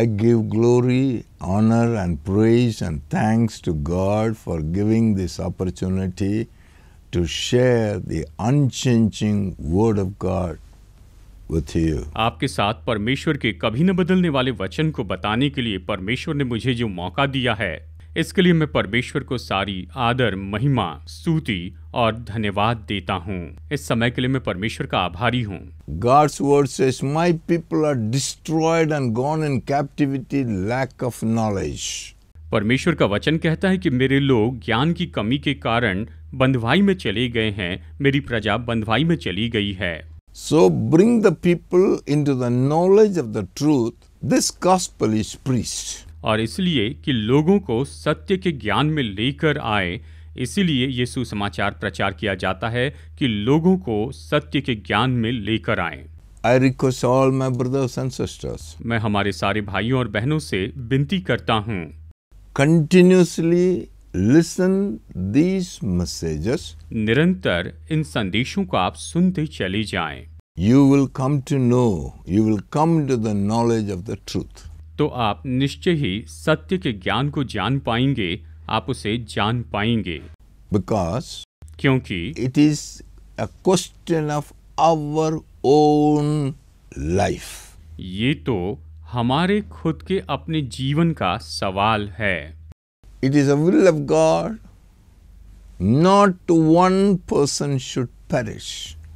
I give glory, honor and praise and thanks to God for giving this opportunity to share the unchanging word of God with you. आपके साथ परमेश्वर के कभी न बदलने वाले वचन को बताने के लिए परमेश्वर ने मुझे जो मौका दिया है, इसके लिए मैं परमेश्वर को सारी आदर, महिमा, स्तुति और धन्यवाद देता हूँ। इस समय के लिए मैं परमेश्वर का आभारी हूँ। God's word says, "My people are destroyed and gone in captivity, lack of knowledge." परमेश्वर का वचन कहता है कि मेरे लोग ज्ञान की कमी के कारण बंधुआई में चले गए हैं, मेरी प्रजा बंधुआई में चली गई है। So bring the people into the knowledge of the truth. This gospel is preached. और इसलिए कि लोगों को सत्य के ज्ञान में लेकर आए, इसीलिए ये सुसमाचार प्रचार किया जाता है कि लोगों को सत्य के ज्ञान में लेकर आए। I request all my brothers and sisters, मैं हमारे सारे भाइयों और बहनों से विनती करता हूँ, continuously listen these messages. निरंतर इन संदेशों को आप सुनते चले जाएं, You will come to know, you will come to the knowledge of the truth. तो आप निश्चय ही सत्य के ज्ञान को जान पाएंगे, आप उसे जान पाएंगे। Because क्योंकि it is a question of our own life. ये तो हमारे खुद के अपने जीवन का सवाल है। It is a will of God, not one person should perish.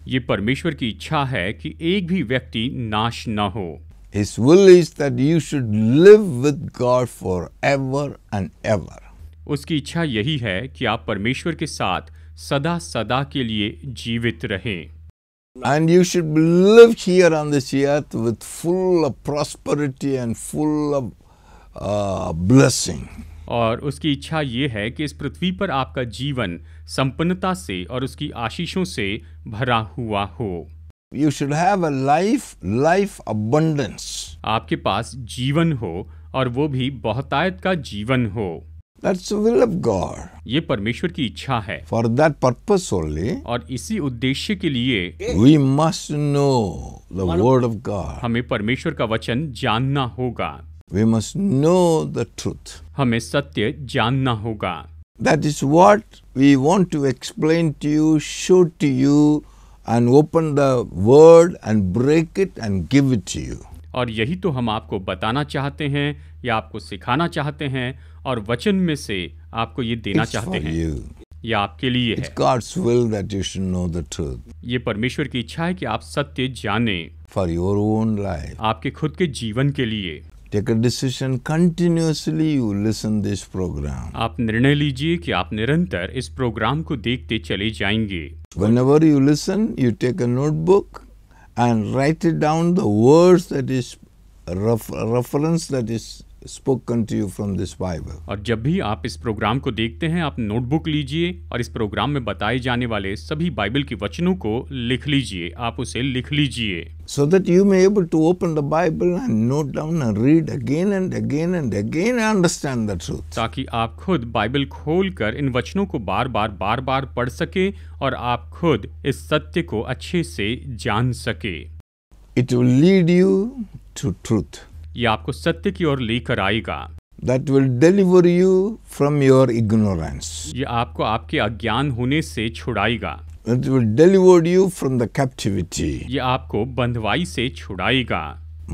ये परमेश्वर की इच्छा है कि एक भी व्यक्ति नाश न हो। His will is that you should live with God forever and ever. उसकी इच्छा यही है कि आप परमेश्वर के साथ सदा सदा के लिए जीवित रहें। And you should live here on this earth with full of prosperity and full of blessing. और उसकी इच्छा ये है कि इस पृथ्वी पर आपका जीवन संपन्नता से और उसकी आशीषों से भरा हुआ हो। You should have a life abundance. आपके पास जीवन हो और वो भी बहुतायत का जीवन हो। That's the will of God. ये परमेश्वर की इच्छा है। For that purpose only, और इसी उद्देश्य के लिए we must know the word of God. हमें परमेश्वर का वचन जानना होगा। We must know the truth. हमें सत्य जानना होगा। That is what we want to explain to you, show to you, and open the word and break it and give it to you. और यही तो हम आपको बताना चाहते हैं या आपको सिखाना चाहते हैं और वचन में से आपको ये देना It's चाहते for हैं। you. ये आपके लिए It's है। God's will that you should know the truth ये परमेश्वर की इच्छा है कि आप सत्य जानें, for your own life. आपके खुद के जीवन के लिए। Take a decision continuously. You listen this program. आप निर्णय लीजिए कि आप निरंतर इस प्रोग्राम को देखते चले जाएंगे। Whenever you listen, you take a notebook and write it down the words that is reference that is spoken to you from this Bible. और जब भी आप इस प्रोग्राम को देखते हैं, आप नोटबुक लीजिए और इस प्रोग्राम में बताए जाने वाले सभी बाइबल के वचनों को लिख लीजिए। आप उसे लिख लीजिए So that you may able to open the Bible and note down and read again and again and again and understand the truth. ताकि आप खुद बाइबल खोलकर इन वचनों को बार बार पढ़ सके और आप खुद इस सत्य को अच्छे से जान सके। It will lead you to truth. ये आपको सत्य की ओर लेकर आएगा। That will deliver you from your ignorance. ये आपको आपके अज्ञान होने से छुड़ाएगा। It will deliver you from the captivity. ये आपको बंधुआई से छुड़ाएगा।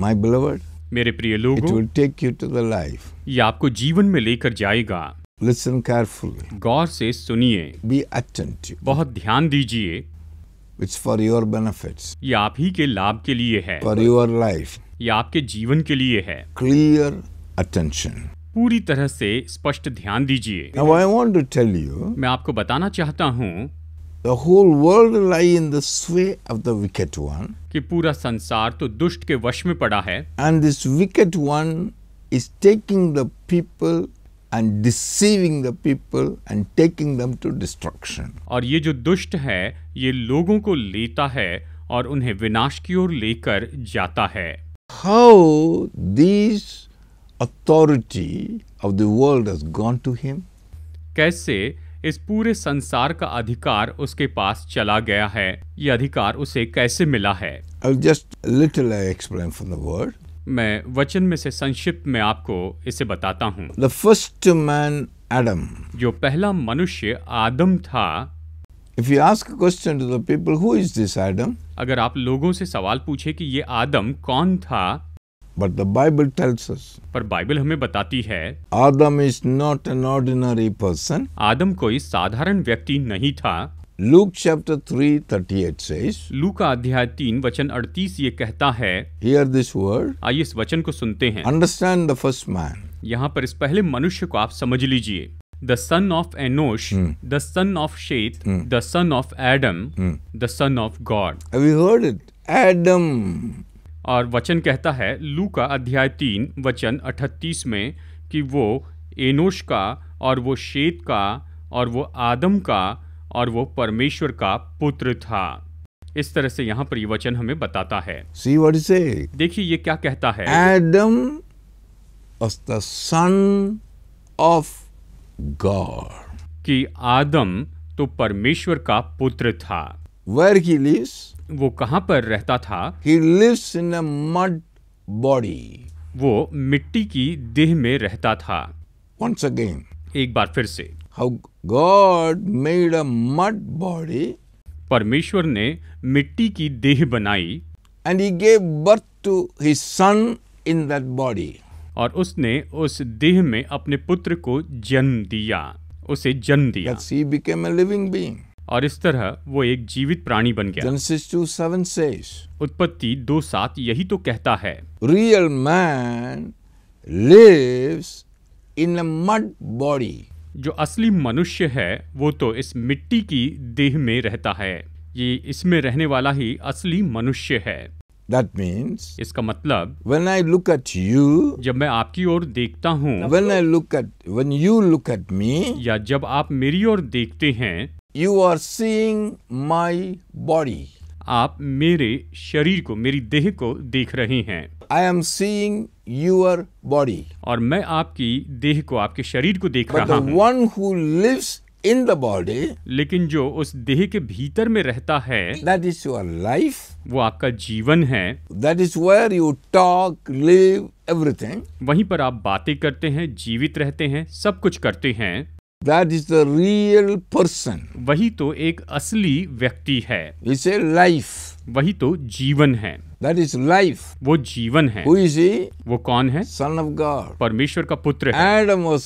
My beloved, मेरे प्रिय it लोगों, will take you to the life. ये आपको जीवन में लेकर जाएगा। Listen carefully. गौर से सुनिए, Be attentive. बहुत ध्यान दीजिए। It's for your benefits, ये आप ही के लाभ के लिए है, for your life. ये आपके जीवन के लिए है। Clear attention. पूरी तरह से स्पष्ट ध्यान दीजिए। Now I want to tell you, मैं आपको बताना चाहता हूँ the whole world lie in the sway of the wicked one. कि पूरा संसार तो दुष्ट के वश में पड़ा है And this wicked one is taking the people and deceiving the people and taking them to destruction. और ये जो दुष्ट है ये लोगों को लेता है और उन्हें विनाश की ओर लेकर जाता है। How this authority of the world has gone to him? कैसे इस पूरे संसार का अधिकार उसके पास चला गया है, ये अधिकार उसे कैसे मिला है। I'll just little I explain from the word. मैं वचन में से संक्षिप्त में आपको इसे बताता हूँ। The first man, Adam. जो पहला मनुष्य आदम था, If you ask a question to the people, who is this Adam? अगर आप लोगों से सवाल पूछे कि ये आदम कौन था, But the Bible tells us पर बाइबल हमें बताती है Adam is not an ordinary person. आदम कोई साधारण व्यक्ति नहीं था। Luke chapter 3:38 says, लूका अध्याय 3 वचन 38 ये कहता है, hear this word, आइए इस वचन को सुनते हैं। understand the first man. यहाँ पर इस पहले मनुष्य को आप समझ लीजिए। The son of Enosh, the son of Seth, the son of Adam, the son of God. Have you heard it? Adam. और वचन कहता है लूका अध्याय 3 वचन 38 में कि वो एनोश का और वो शेत का और वो आदम का और वो परमेश्वर का पुत्र था। इस तरह से यहाँ पर ये वचन हमें बताता है। See what he say? देखिए ये क्या कहता है। Adam was the son of God. कि आदम तो परमेश्वर का पुत्र था। Where he lives? वो कहाँ पर रहता था? He lives in a mud body. वो मिट्टी की देह में रहता था। Once again, एक बार फिर से, how God made a mud body परमेश्वर ने मिट्टी की देह बनाई and he gave birth to his son in that body. और उसने उस देह में अपने पुत्र को जन्म दिया, उसे जन्म दिया। That he became a living being. और इस तरह वो एक जीवित प्राणी बन गया। Genesis 2:7 says, उत्पत्ति 2:7 यही तो कहता है। real man lives in a mud body. जो असली मनुष्य है वो तो इस मिट्टी की देह में रहता है। ये इसमें रहने वाला ही असली मनुष्य है। That means इसका मतलब when I look at you, जब मैं आपकी ओर देखता हूँ when you look at me, या जब आप मेरी ओर देखते हैं, you are seeing my body. आप मेरे शरीर को, मेरी देह को देख रहे हैं। I am seeing your body. और मैं आपकी देह को, आपके शरीर को देख But रहा the हूँ। one who lives in the body, लेकिन जो उस देह के भीतर में रहता है, that is your life. वो आपका जीवन है। That is where you talk, live, everything. वहीं पर आप बातें करते हैं, जीवित रहते हैं, सब कुछ करते हैं। That is the real person. वही तो एक असली व्यक्ति है। You say life. वही तो जीवन है। That is life. वो जीवन है। Who is he? वो कौन है? Son of God. परमेश्वर का पुत्र है। Adam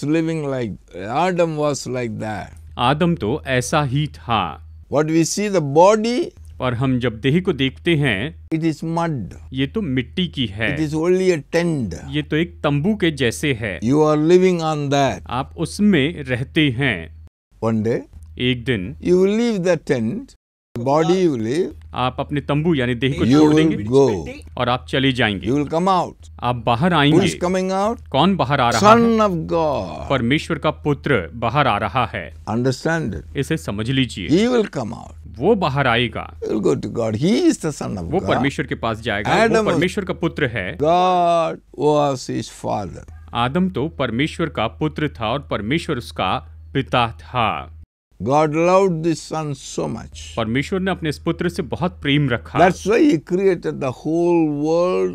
was like that. आदम तो ऐसा ही था। What we see the body, और हम जब देह को देखते हैं, it is mud. ये तो मिट्टी की है। It is only a tent. ये तो एक तंबू के जैसे है। You are living on that. आप उसमें रहते हैं। One day, एक दिन you will leave the tent. Body you leave. आप अपने तंबू यानी देह को You छोड़ will देंगे go. और आप चले जाएंगे। You will come out. आप बाहर Who आएंगे। is coming out? कौन बाहर आ रहा है? Son of God. परमेश्वर का पुत्र बाहर आ रहा है। Understand it. इसे समझ लीजिए। He will come out. वो बाहर आएगा। He will go to God. He is the Son of वो God. परमेश्वर के पास जाएगा। Adam वो was- परमेश्वर का पुत्र है। God was his father. आदम तो परमेश्वर का पुत्र था और परमेश्वर उसका पिता था। God loved this son so much. परमेश्वर ने अपने इस पुत्र से बहुत प्रेम रखा। That's why he created the whole world,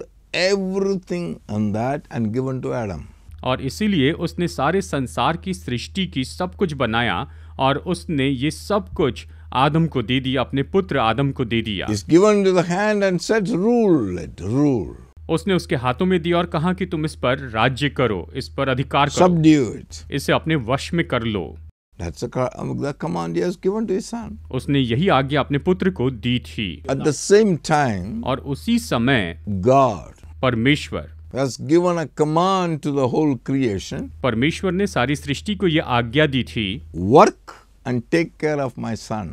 everything on that, and given to Adam. और इसीलिए उसने सारे संसार की सृष्टि की सब कुछ बनाया और उसने ये सब कुछ आदम को दे दिया, अपने पुत्र आदम को दे दिया। He's given to the hand and said, rule it, rule. उसने उसके हाथों में दिया और कहा कि तुम इस पर राज्य करो, इस पर अधिकार करो, Subdue it. इसे अपने वश में कर लो। That's the command he has given to his son. उसने यही आज्ञा अपने पुत्र को दी थी। At the same time, और उसी समय God परमेश्वर has given a command to the whole creation. परमेश्वर ने सारी सृष्टि को यह आज्ञा दी थी, Work and take care of my son.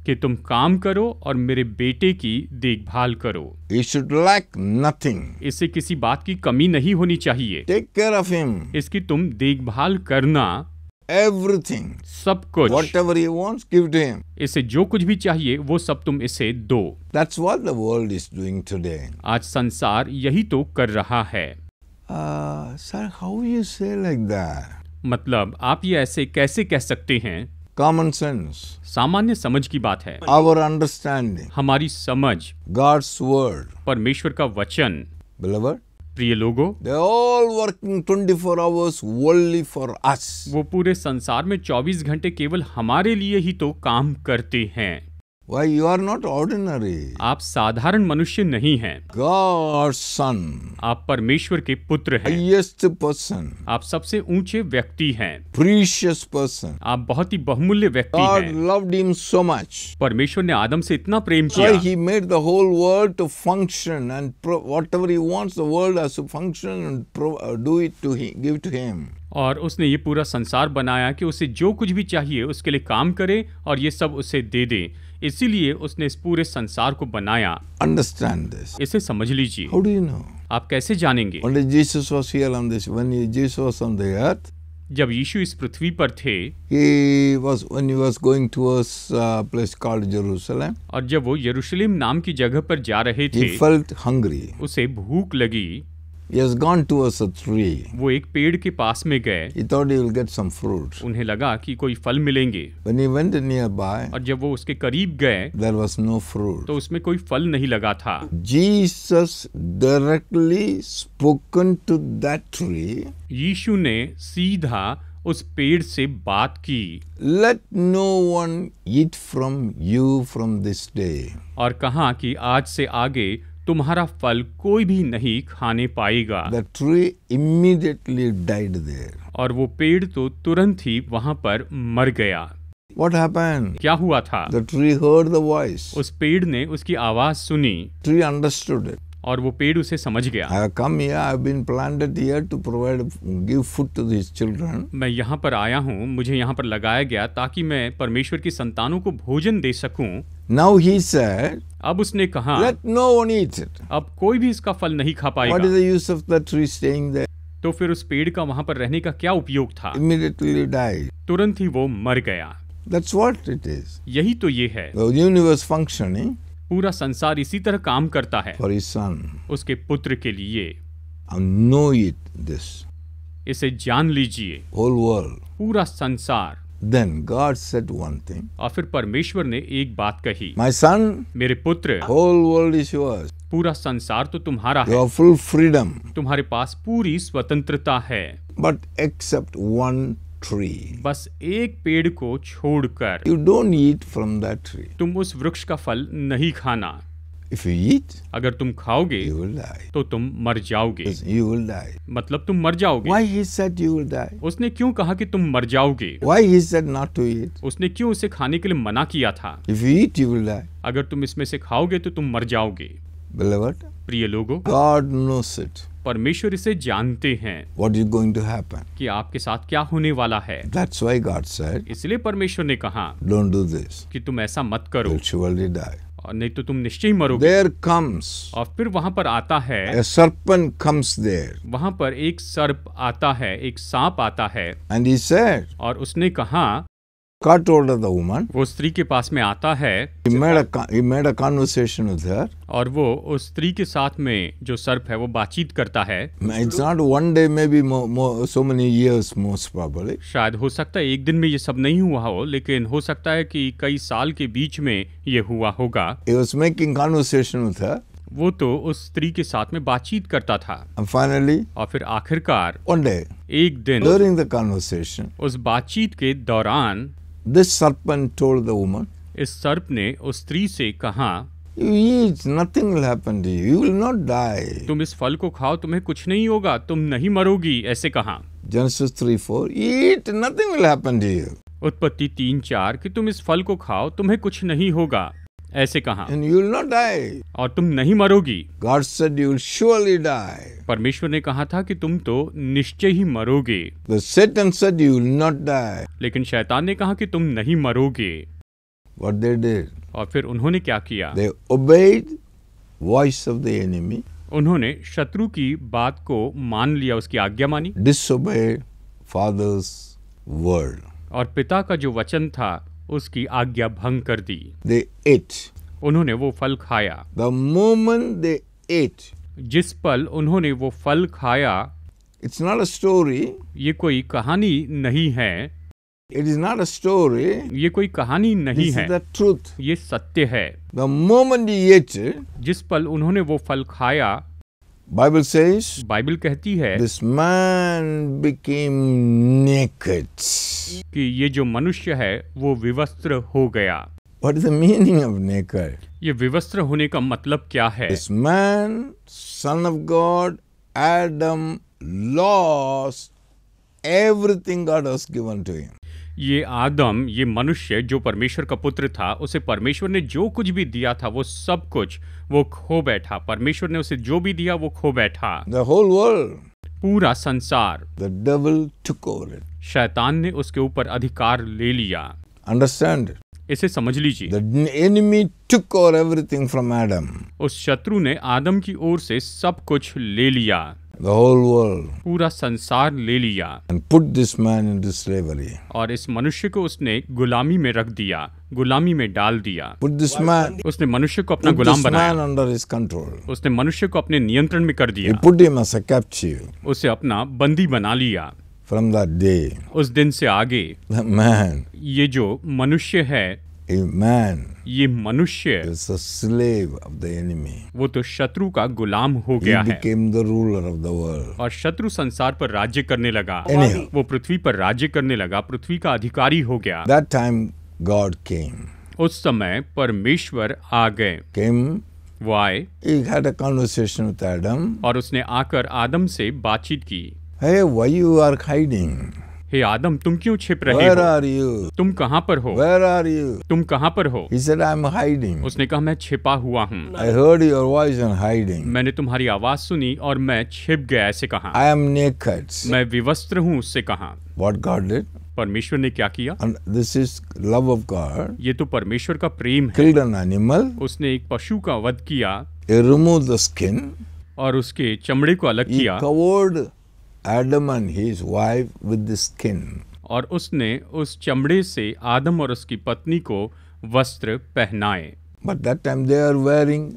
कि तुम काम करो और मेरे बेटे की देखभाल करो। He should lack nothing. इससे किसी बात की कमी नहीं होनी चाहिए। Take care of him. इसकी तुम देखभाल करना, Everything. सब कुछ। Whatever he wants, give to him. इसे जो कुछ भी चाहिए वो सब तुम इसे दो। That's what the world is doing today. आज संसार यही तो कर रहा है। Sir, how you say like that? मतलब आप ये ऐसे कैसे कह सकते हैं? Common sense. सामान्य समझ की बात है। Our understanding. हमारी समझ, God's word. परमेश्वर का वचन। Beloved, प्रिय लोगों, They're all working 24 hours only for us. वो पूरे संसार में 24 घंटे केवल हमारे लिए ही तो काम करते हैं। Why? You are not ordinary. आप साधारण मनुष्य नहीं हैं, God's son, आप परमेश्वर के पुत्र हैं, highest person, आप सबसे ऊंचे व्यक्ति हैं, precious person. आप बहुत ही बहुमूल्य व्यक्ति God हैं। loved him so much. परमेश्वर ने आदम से इतना प्रेम That's why किया, he made the whole world to function, and whatever he wants, the world has to function and do it to him, give to him. और उसने ये पूरा संसार बनाया कि उसे जो कुछ भी चाहिए उसके लिए काम करे और ये सब उसे दे दे। इसीलिए उसने इस पूरे संसार को बनाया। Understand this. इसे समझ लीजिए। How do you know? आप कैसे जानेंगे? One day Jesus was here on this. When Jesus was on the earth, जब यीशु इस पृथ्वी पर थे when he was going towards a place called Jerusalem, और जब वो यरूशलेम नाम की जगह पर जा रहे थे, he felt hungry. उसे भूख लगी। He has gone towards a tree. वो एक पेड़ के पास में गए। He thought he will get some fruit. उन्हें लगा कि कोई फल मिलेंगे, When he went nearby, और जब वो उसके करीब गए there was no fruit. तो उसमें कोई फल नहीं लगा था। Jesus directly spoken to that tree. यीशु ने सीधा उस पेड़ से बात की Let no one eat from you from this day. और कहा कि आज से आगे तुम्हारा फल कोई भी नहीं खाने पाएगा। The tree immediately died there. और वो पेड़ तो तुरंत ही वहां पर मर गया। What happened? क्या हुआ था? The tree heard the voice. उस पेड़ ने उसकी आवाज सुनी Tree understood it. और वो पेड़ उसे समझ गया। I have come here. I have been planted here to give food to these children. मैं यहाँ पर आया हूँ, मुझे यहाँ पर लगाया गया ताकि मैं परमेश्वर की संतानों को भोजन दे सकूं। Now he said, अब उसने कहा, let no one eat it. अब कोई भी इसका फल नहीं खा What is पाएगा। the use of the tree staying there? तो फिर उस पेड़ का वहां पर रहने का क्या उपयोग था? Immediately died. तुरंत ही वो मर गया। That's what it is. यही तो ये है। The universe functioning पूरा संसार इसी तरह काम करता है for his son. उसके पुत्र के लिए। And know it this. इसे जान लीजिए, Whole world. पूरा संसार। Then God said one thing. और फिर परमेश्वर ने एक बात कही, My son, मेरे पुत्र, whole world is yours. पूरा संसार तो तुम्हारा You है, have full freedom. तुम्हारे पास पूरी स्वतंत्रता है, But except one tree. बस एक पेड़ को छोड़कर You don't eat from that tree. तुम उस वृक्ष का फल नहीं खाना। If you eat, अगर तुम खाओगे you will die. तो तुम मर जाओगे। Yes, you will die. मतलब तुम मर जाओगे। Why he said you will die? उसने क्यों कहा कि तुम मर जाओगे? Why he said not to eat? उसने क्यों उसे खाने के लिए मना किया था? If you eat, you will die. अगर तुम इसमें से खाओगे तो तुम मर जाओगे। Beloved, प्रिय लोगों, God knows it. परमेश्वर इसे जानते हैं What is going to happen? कि आपके साथ क्या होने वाला है। That's why God said, इसलिए परमेश्वर ने कहा don't do this. कि तुम ऐसा मत करो, You'll surely die. और नहीं तो तुम निश्चय ही मरोगे। There comes और फिर वहां पर आता है, a serpent comes there. वहां पर एक सर्प आता है, एक सांप आता है। And he said, और उसने कहा, God told the woman, वो स्त्री के पास में आता है he made a conversation with her. और वो उस स्त्री के साथ में जो सर्प है वो बातचीत करता है। It's not one day, maybe so many years most probably. शायद हो सकता है एक दिन में ये सब नहीं हुआ हो, लेकिन हो सकता है कि कई साल के बीच में ये हुआ होगा। He was making conversation with her. वो तो उस स्त्री के साथ में बातचीत करता था। And finally, और फिर आखिरकार one day, एक दिन during the conversation, उस बातचीत के दौरान this serpent told the woman, इस सर्प ने उस स्त्री से कहा, you eat, nothing will happen to you. You will not die. तुम इस फल को खाओ, तुम्हें कुछ नहीं होगा, तुम नहीं मरोगी, ऐसे कहा। Genesis 3:4, eat, nothing will happen to you. उत्पत्ति 3:4 कि तुम इस फल को खाओ, तुम्हें कुछ नहीं होगा, ऐसे कहा, And you will not die. और तुम नहीं मरोगी। God said you will surely die. परमेश्वर ने कहा था कि तुम तो निश्चय ही मरोगे, The Satan said you will not die. लेकिन शैतान ने कहा कि तुम नहीं मरोगे। What they did? और फिर उन्होंने क्या किया? They obeyed voice of the enemy, उन्होंने शत्रु की बात को मान लिया, उसकी आज्ञा मानी, disobeyed Father's word. और पिता का जो वचन था उसकी आज्ञा भंग कर दी। They ate. उन्होंने वो फल खाया। The moment they ate, जिस पल उन्होंने वो फल खाया, it's not a story. ये कोई कहानी नहीं है, It is not a story. ये कोई कहानी नहीं This है, is the truth. ये सत्य है। The moment he ate it, जिस पल उन्होंने वो फल खाया, Bible says, बाइबल कहती है this man became naked. कि ये जो मनुष्य है वो विवस्त्र हो गया। What is the meaning of naked? ये विवस्त्र होने का मतलब क्या है? This man, son of God, Adam, lost everything God has given to him. ये आदम, ये मनुष्य जो परमेश्वर का पुत्र था, उसे परमेश्वर ने जो कुछ भी दिया था वो सब कुछ वो खो बैठा। परमेश्वर ने उसे जो भी दिया वो खो बैठा। The whole world, पूरा संसार, the devil took over it. शैतान ने उसके ऊपर अधिकार ले लिया। Understand it? इसे समझ लीजिए। The enemy took over everything from Adam. उस शत्रु ने आदम की ओर से सब कुछ ले लिया, The whole world. पूरा संसार ले लिया, And put this man into slavery. और इस मनुष्य को उसने गुलामी में रख दिया, गुलामी में डाल दिया। Put this man, उसने मनुष्य को अपना put गुलाम this बनाया, man under his control. उसने मनुष्य को अपने नियंत्रण में कर He दिया, put him as a captive. उसे अपना बंदी बना लिया। From that day, उस दिन से आगे the man, ये जो मनुष्य है, a man, ये मनुष्य is a slave of the enemy. वो तो शत्रु का गुलाम हो He गया है became the ruler of the world. और शत्रु संसार पर राज्य करने लगा। Anyhow, वो पृथ्वी पर राज्य करने लगा, पृथ्वी का अधिकारी हो गया। that time God came. उस समय परमेश्वर आ गए, Came, वो आए he had a conversation with Adam. और उसने आकर आदम से बातचीत की। Hey, why you are hiding? हे आदम, तुम क्यों छिप रहे Where हो? are you? तुम कहाँ पर हो? Where are you? तुम कहाँ पर हो? He said, I'm hiding. उसने कहा, मैं छिपा हुआ हूँ। I heard your voice and hiding. मैंने तुम्हारी आवाज सुनी और मैं छिप गया। ऐसे कहा, I am naked. मैं विवस्त्र हूँ। उससे कहा। What God did? परमेश्वर ने क्या किया? And this is love of God. ये तो परमेश्वर का प्रेम है। Killed an animal. उसने एक पशु का वध किया He removed the skin. और उसके चमड़े को अलग He किया covered Adam and his wife with the skin. और उसने उस चमड़े से आदम और उसकी पत्नी को वस्त्र पहनाए। But that time they are wearing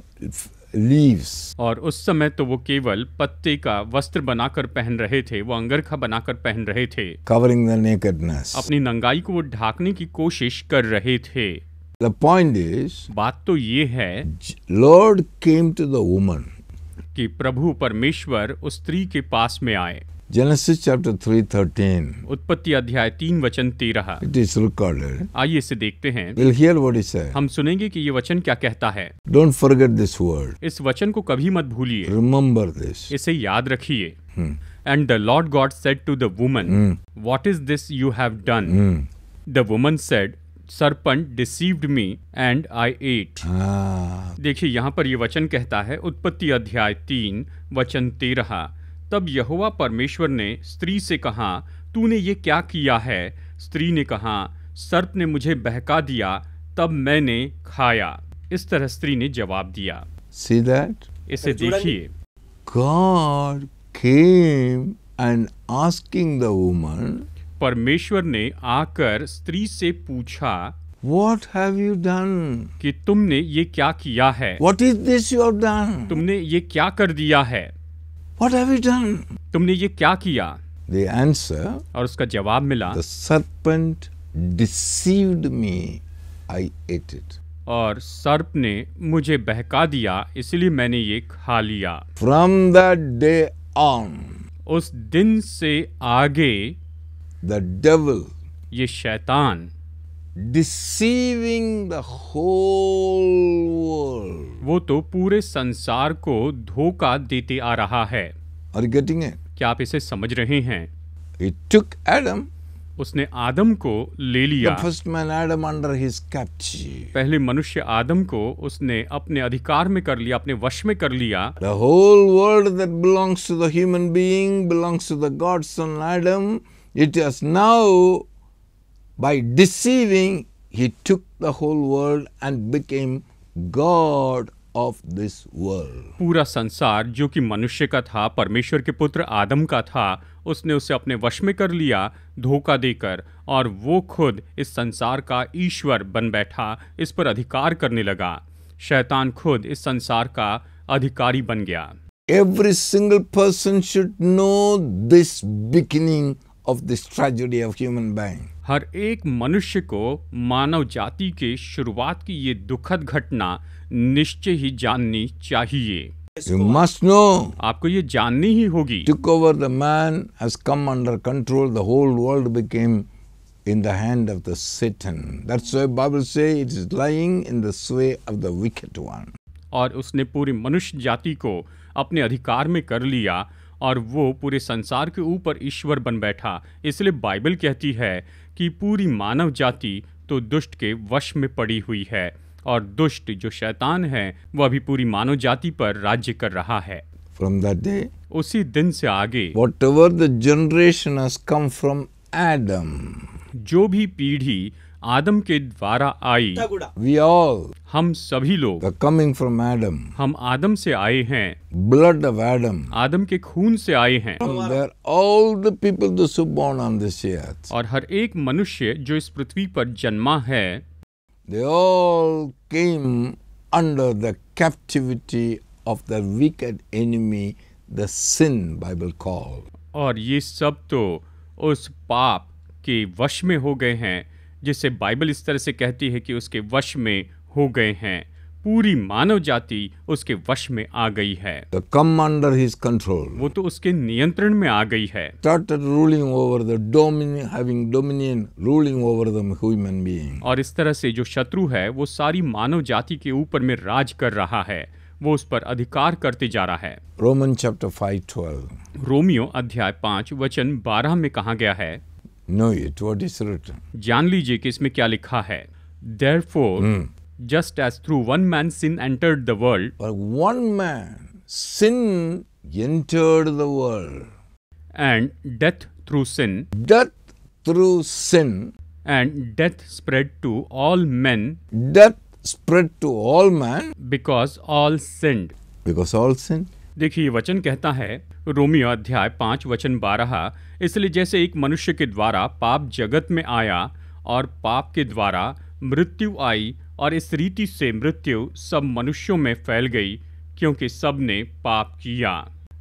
leaves. और उस समय तो वो केवल पत्ते का वस्त्र बनाकर पहन रहे थे, वो अंगरखा बनाकर पहन रहे थे, Covering the nakedness. अपनी नंगाई को वो ढाकने की कोशिश कर रहे थे। The point is, बात तो ये है Lord came to the woman. कि प्रभु परमेश्वर उस स्त्री के पास में आए। Genesis chapter 3:13. उत्पत्ति अध्याय 3 वचन 13। It is recorded. आइए इसे देखते हैं। We'll hear what he said. हम सुनेंगे कि ये वचन क्या कहता है। Don't forget this word. इस वचन को कभी मत भूलिए, Remember this. इसे याद रखिए। And the Lord God said to the woman, What is this you have done? The woman said, Serpent deceived me and I ate. देखिए यहाँ पर ये वचन कहता है, उत्पत्ति अध्याय 3 वचन 13। तब यहोवा परमेश्वर ने स्त्री से कहा, तूने ये क्या किया है? स्त्री ने कहा, सर्प ने मुझे बहका दिया, तब मैंने खाया। इस तरह स्त्री ने जवाब दिया। See that? इसे देखिए, God came and asking the woman, परमेश्वर ने आकर स्त्री से पूछा What have you done? कि तुमने ये क्या किया है? What is this you have done? तुमने ये क्या कर दिया है? What have you done? तुमने ये क्या किया? The answer, और उसका जवाब मिला, the serpent deceived me, I ate it. और सर्प ने मुझे बहका दिया, इसलिए मैंने ये खा लिया। From that day on, उस दिन से आगे the devil ये शैतान deceiving the whole world. वो तो पूरे संसार को धोखा देते आ रहा है। Are you getting it? क्या आप इसे समझ रहे हैं? He took Adam, उसने आदम को ले लिया। the first man Adam, under his captive. पहले मनुष्य आदम को उसने अपने अधिकार में कर लिया, अपने वश में कर लिया। The whole world that belongs to the human being belongs to the God's son Adam. It is now, by deceiving, he took the whole world and became God of this world. पूरा संसार जो कि मनुष्य का था, परमेश्वर के पुत्र आदम का था, उसने उसे अपने वश में कर लिया धोखा देकर, और वो खुद इस संसार का ईश्वर बन बैठा, इस पर अधिकार करने लगा। शैतान खुद इस संसार का अधिकारी बन गया। Every single person should know this beginning of this tragedy of human being. हर एक मनुष्य को मानव जाति के शुरुआत की ये दुखद घटना निश्चय ही जाननी चाहिए। You must know. आपको ये जाननी ही होगी। Took over the man, has come under control. The whole world became in the hand of the Satan. That's why Bible says it is lying in the sway of the wicked one. और उसने पूरी मनुष्य जाति को अपने अधिकार में कर लिया और वो पूरे संसार के ऊपर ईश्वर बन बैठा। इसलिए बाइबल कहती है कि पूरी मानव जाति तो दुष्ट के वश में पड़ी हुई है और दुष्ट जो शैतान है वह भी पूरी मानव जाति पर राज्य कर रहा है। From that day, उसी दिन से आगे whatever the generation has come from Adam, जो भी पीढ़ी आदम के द्वारा आई, we all हम सभी लोग are coming from Adam. हम आदम से आए हैं, Blood of Adam. आदम के खून से आए हैं। Where all the people those who born on this earth, और हर एक मनुष्य जो इस पृथ्वी पर जन्मा है, they all came under the captivity of the wicked enemy, the sin Bible call. और ये सब तो उस पाप के वश में हो गए हैं जिसे बाइबल इस तरह से कहती है कि उसके वश में हो गए हैं। पूरी मानव जाति उसके वश में आ गई है। They come under his control. वो तो उसके नियंत्रण में आ गई है। Started ruling over the dominion, having dominion, ruling over the human being. और इस तरह से जो शत्रु है वो सारी मानव जाति के ऊपर में राज कर रहा है, वो उस पर अधिकार करते जा रहा है। Romans chapter 5:12. रोमियो अध्याय 5 वचन 12 में कहा गया है, Know it, what is written. जान लीजिए कि इसमें क्या लिखा है। Therefore, just as through one man sin entered the world, For one man, sin entered the world. and death through sin, Death through sin, and death spread to all men death spread to all man because all sinned. because all sin. देखिए ये वचन कहता है, Romeo अध्याय 5 वचन 12, इसलिए जैसे एक मनुष्य के द्वारा पाप जगत में आया और पाप के द्वारा मृत्यु आई और इस रीति से मृत्यु सब मनुष्यों में फैल गई क्योंकि सब ने पाप किया।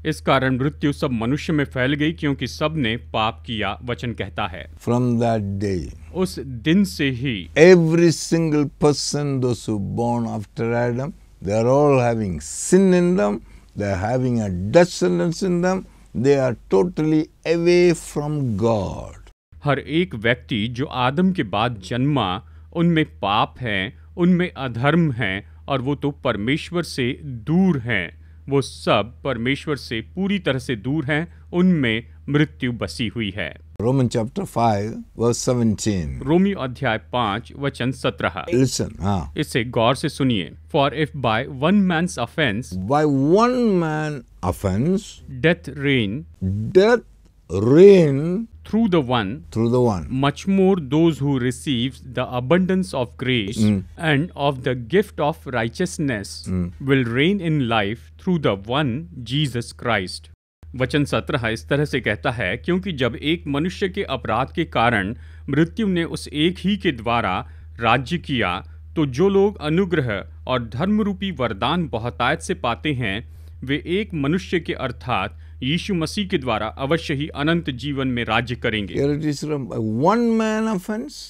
इस कारण मृत्यु सब मनुष्य में फैल गई क्योंकि सब ने पाप किया। वचन कहता है From that day, उस दिन से ही every single person, those who born after Adam, they are all having sin in them. They are having a death sentence in them. They are totally away from God. हर एक व्यक्ति जो आदम के बाद जन्मा उनमें पाप है, उनमें अधर्म है और वो तो परमेश्वर से दूर हैं। वो सब परमेश्वर से पूरी तरह से दूर हैं, उनमें मृत्यु बसी हुई है। Romans chapter 5 verse 17. रोमियो अध्याय 5 वचन 17। Listen, इसे गौर से सुनिए। For if by one man's offense by one man offense, death reigned death reigned through the one, through the one. much more those who receive the abundance of grace and of the gift of righteousness will reign in life through the one Jesus Christ. वचन 17 इस तरह से कहता है, क्योंकि जब एक मनुष्य के अपराध के कारण मृत्यु ने उस एक ही के द्वारा राज्य किया, तो जो लोग अनुग्रह और धर्म रूपी वरदान बहुतायत से पाते हैं वे एक मनुष्य के अर्थात यीशु मसीह के द्वारा अवश्य ही अनंत जीवन में राज्य करेंगे। Here it is from by one man offense,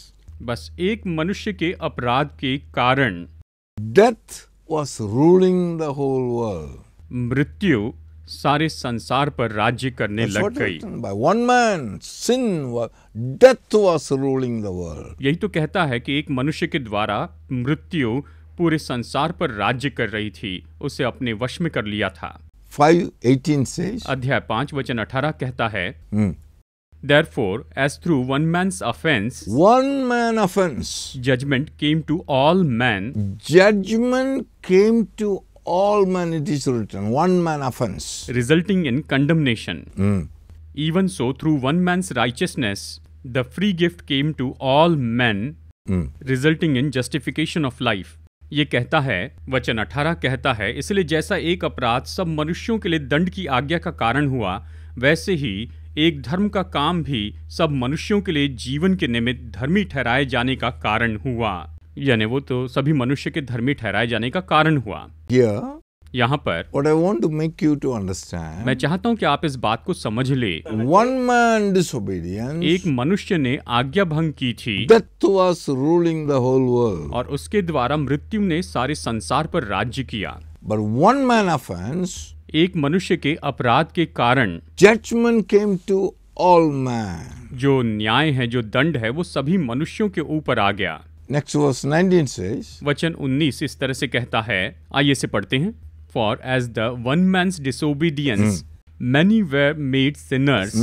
बस एक मनुष्य के अपराध के कारण death was ruling the whole world. मृत्यु सारे संसार पर राज्य करने That's लग what गई। written. By one man, sin was, death was ruling the world. यही तो कहता है कि एक मनुष्य के द्वारा मृत्यु पूरे संसार पर राज्य कर रही थी, उसे अपने वश में कर लिया था। 5:18 says, अध्याय 5 वचन 18 कहता है, Therefore, as through one man's offense, one man offense, judgment came to all men, judgment came to all men, it is written, one man offense. resulting in condemnation. Even so, through one man's righteousness, the free gift came to all men, resulting in justification of life. ये कहता है, वचन 18 कहता है, इसलिए जैसा एक अपराध सब मनुष्यों के लिए दंड की आज्ञा का कारण हुआ, वैसे ही एक धर्म का काम भी सब मनुष्यों के लिए जीवन के निमित्त धर्मी ठहराए जाने का कारण हुआ। यानी वो तो सभी मनुष्य के धर्मी ठहराए जाने का कारण हुआ। Here, यहाँ पर what I want to make you to understand, मैं चाहता हूँ कि आप इस बात को समझ ले। one man disobedience, एक मनुष्य ने आज्ञा भंग की थी death was ruling the whole world. और उसके द्वारा मृत्यु ने सारे संसार पर राज्य किया। But one man offense, एक मनुष्य के अपराध के कारण judgment came to all man. जो न्याय है, जो दंड है, वो सभी मनुष्यों के ऊपर आ गया। Next verse 19 says, वचन 19 इस तरह से कहता है, आइए से पढ़ते हैं। For as the one man's disobedience many were made sinners।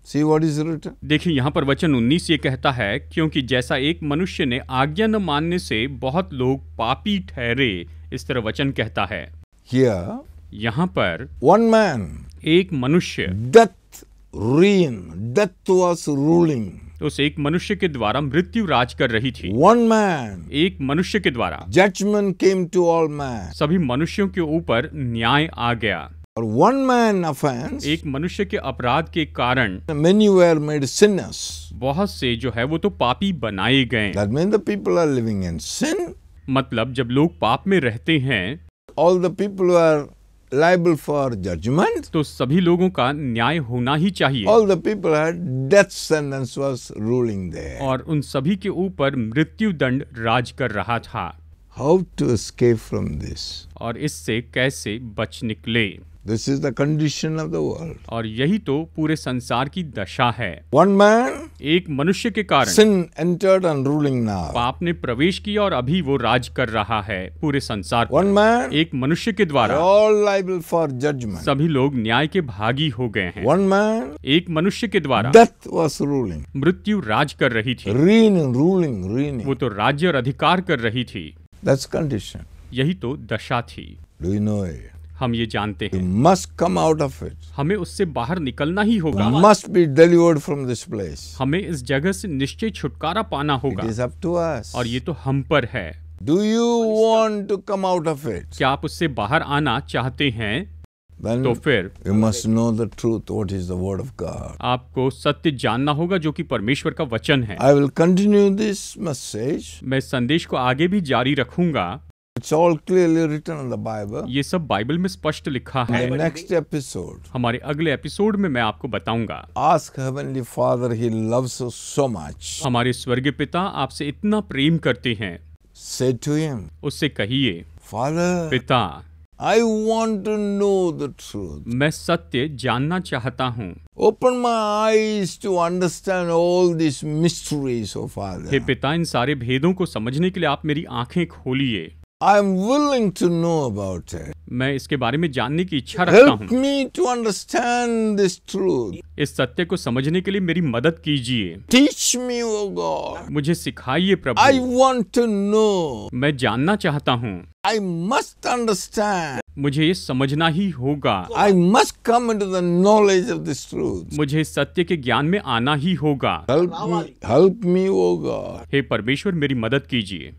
see what is written? देखिए यहाँ पर वचन 19 ये कहता है, क्योंकि जैसा एक मनुष्य ने आज्ञा न मानने से बहुत लोग पापी ठहरे, इस तरह वचन कहता है। Here, यहाँ पर one man, एक मनुष्य, death reigned, death was ruling. उस एक मनुष्य के द्वारा मृत्यु राज कर रही थी। One man, एक मनुष्य के द्वारा judgment came to all man. सभी मनुष्यों के ऊपर न्याय आ गया। Or one man offense, एक मनुष्य के अपराध के कारण many were made sinners. बहुत से जो है वो तो पापी बनाए गए। That means the people are living in sin. मतलब जब लोग पाप में रहते हैं All the people who are liable for judgment. तो सभी लोगों का न्याय होना ही चाहिए। All the people had death sentence was ruling there. और उन सभी के ऊपर मृत्यु दंड राज कर रहा था। How to escape from this? और इससे कैसे बच निकले? This is the condition of the world. और यही तो पूरे संसार की दशा है। One man, एक मनुष्य के कारण sin entered and ruling now. पाप ने प्रवेश किया और अभी वो राज कर रहा है पूरे संसार पर। One man, एक मनुष्य के द्वारा all liable for judgment. सभी लोग न्याय के भागी हो गए हैं। One man, एक मनुष्य के द्वारा death was ruling. मृत्यु राज कर रही थी। Reigning. वो तो राज्य और अधिकार कर रही थी। That's condition. यही तो दशा थी। Do you know it? हम ये जानते You हैं। must come out of it. हमें उससे बाहर निकलना ही होगा। You must be delivered from this place. हमें इस जगह से निश्चय छुटकारा पाना It होगा। is up to us. और ये तो हम पर है। Do you want to come out of it? क्या आप उससे बाहर आना चाहते हैं? Then तो फिर you must know the truth, what is the word of God. आपको सत्य जानना होगा जो कि परमेश्वर का वचन है। I will continue this message. मैं इस संदेश को आगे भी जारी रखूंगा। It's all clearly written in the Bible. ये सब बाइबल में स्पष्ट लिखा है। In the next episode, हमारे अगले एपिसोड में मैं आपको बताऊंगा। ask Heavenly Father, He loves us so much. हमारे स्वर्गीय पिता आपसे इतना प्रेम करते हैं। Say to Him, उससे कहिए, Father, पिता, I want to know the truth. मैं सत्य जानना चाहता हूँ। Open my eyes to understand all these mysteries, oh hey Father. पिता, इन सारे भेदों को समझने के लिए आप मेरी आंखें खोलिए। I am willing to know about it. मैं इसके बारे में जानने की इच्छा रखता Help हूँ। me to understand this truth. इस सत्य को समझने के लिए मेरी मदद कीजिए। Teach me, oh God. मुझे सिखाइए I Prabhu. want to know. मैं जानना चाहता हूँ। I must understand. मुझे ये समझना ही होगा। I must come into the knowledge of this truth. मुझे इस सत्य के ज्ञान में आना ही होगा। Help me, oh God. हे परमेश्वर, मेरी मदद कीजिए।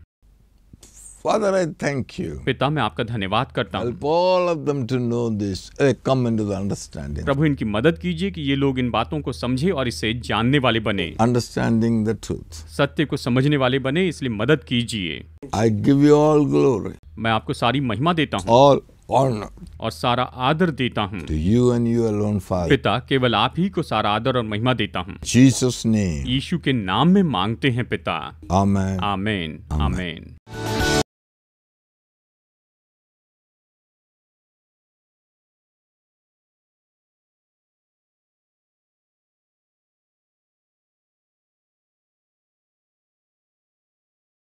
Father, I thank you. पिता, मैं आपका धन्यवाद करता हूँ। Help all of them to know this. Come into the understanding. प्रभु, इनकी मदद कीजिए कि ये लोग इन बातों को समझे और इसे जानने वाले बने, Understanding the truth. सत्य को समझने वाले बने, इसलिए मदद कीजिए। I give you all glory, मैं आपको सारी महिमा देता हूँ all honor और सारा आदर देता हूँ। to you and you alone, Father. पिता, केवल आप ही को सारा आदर और महिमा देता हूँ। In Jesus' name. यीशु के नाम में मांगते हैं पिता। Amen. आमीन, आमीन।